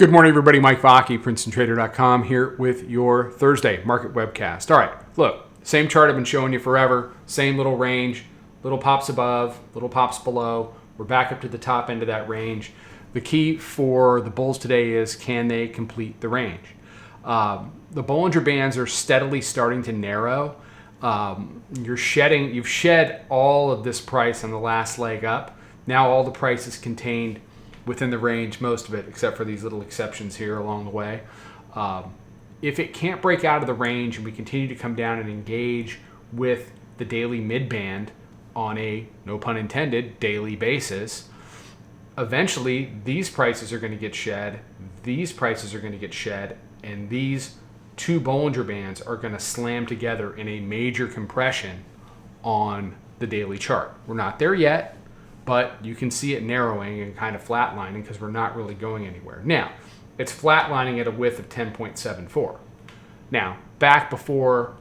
Good morning, everybody. Mike Vacchi, Princetontrader.com, here with your Thursday market webcast. All right, look, same chart I've been showing you forever. Same little range, little pops above, little pops below. We're back up to the top end of that range. The key for the bulls today is, can they complete the range? The Bollinger Bands are steadily starting to narrow. You've shed all of this price on the last leg up. Now all the price is contained within the range, most of it, except for these little exceptions here along the way. If it can't break out of the range and we continue to come down and engage with the daily mid-band on a, no pun intended, daily basis, eventually these prices are going to get shed, these prices are going to get shed, and these two Bollinger Bands are going to slam together in a major compression on the daily chart. We're not there yet, but you can see it narrowing and kind of flatlining because we're not really going anywhere. Now, it's flatlining at a width of 10.74. Now, back before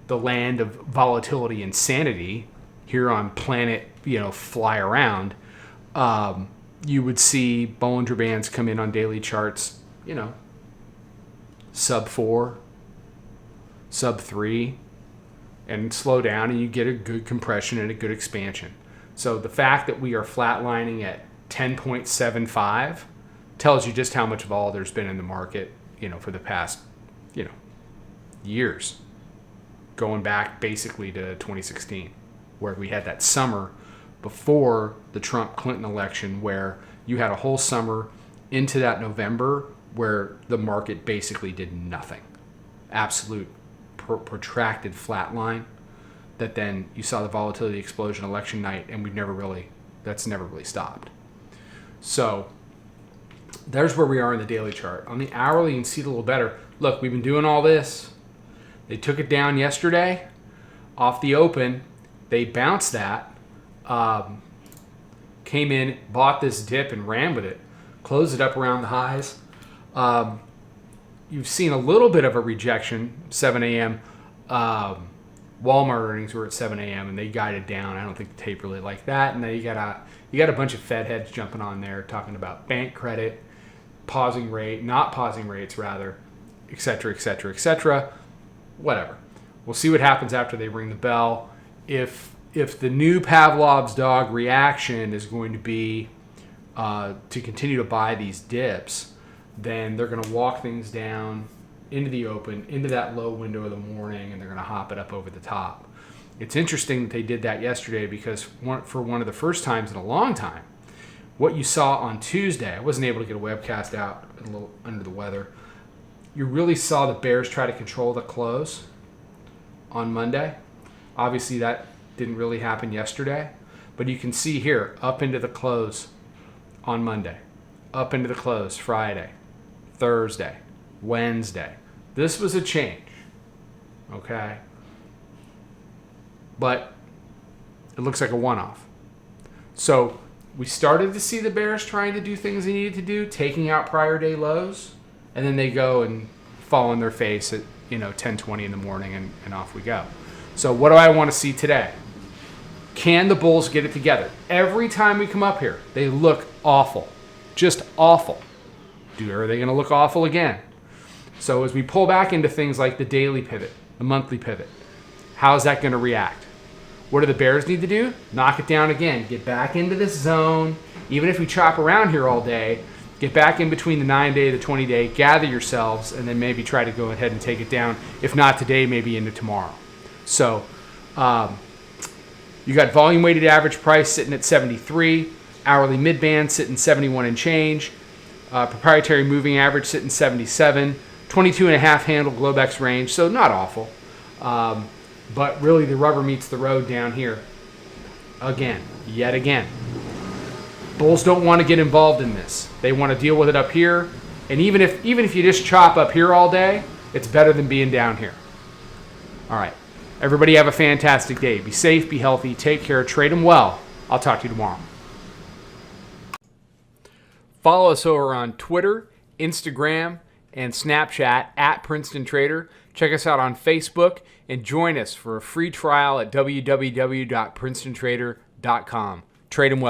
the land of volatility insanity here on planet, fly around, you would see Bollinger Bands come in on daily charts, sub 4, sub 3, and slow down, and you get a good compression and a good expansion. So the fact that we are flatlining at 10.75 tells you just how much vol there's been in the market, for the past, years, going back basically to 2016, where we had that summer before the Trump-Clinton election where you had a whole summer into that November where the market basically did nothing. Absolute protracted flatline. That then you saw the volatility explosion election night, and that's never really stopped. So there's where we are in the daily chart. On the hourly, you can see it a little better. Look, we've been doing all this. They took it down yesterday off the open. They bounced that, came in, bought this dip and ran with it, closed it up around the highs. You've seen a little bit of a rejection, 7 a.m. Walmart earnings were at 7 a.m. and they guided down. I don't think the tape really liked that. And then you got a bunch of Fed heads jumping on there talking about bank credit, pausing rate, not pausing rates rather, et cetera, et cetera, et cetera. Whatever. We'll see what happens after they ring the bell. If the new Pavlov's dog reaction is going to be to continue to buy these dips, then they're going to walk things down into the open, into that low window of the morning, and they're going to hop it up over the top. It's interesting that they did that yesterday because for one of the first times in a long time, what you saw on Tuesday, I wasn't able to get a webcast out, a little under the weather, you really saw the bears try to control the close on Monday. Obviously that didn't really happen yesterday, but you can see here, up into the close on Monday, up into the close Friday, Thursday, Wednesday. This was a change, okay? But it looks like a one-off. So we started to see the bears trying to do things they needed to do, taking out prior day lows, and then they go and fall on their face at 10:20 in the morning, and off we go. So what do I want to see today? Can the bulls get it together? Every time we come up here, they look awful, just awful. Are they going to look awful again? So as we pull back into things like the daily pivot, the monthly pivot, how is that going to react? What do the bears need to do? Knock it down again. Get back into this zone. Even if we chop around here all day, get back in between the 9-day, the 20-day, gather yourselves, and then maybe try to go ahead and take it down. If not today, maybe into tomorrow. So you got volume weighted average price sitting at 73, hourly mid-band sitting 71 and change, proprietary moving average sitting 77, 22.5 handle Globex range, so not awful. But really the rubber meets the road down here. Yet again. Bulls don't want to get involved in this. They want to deal with it up here. And even if you just chop up here all day, it's better than being down here. All right. Everybody have a fantastic day. Be safe, be healthy, take care, trade them well. I'll talk to you tomorrow. Follow us over on Twitter, Instagram, and Snapchat at Princeton Trader. Check us out on Facebook and join us for a free trial at www.princetontrader.com. Trade them well.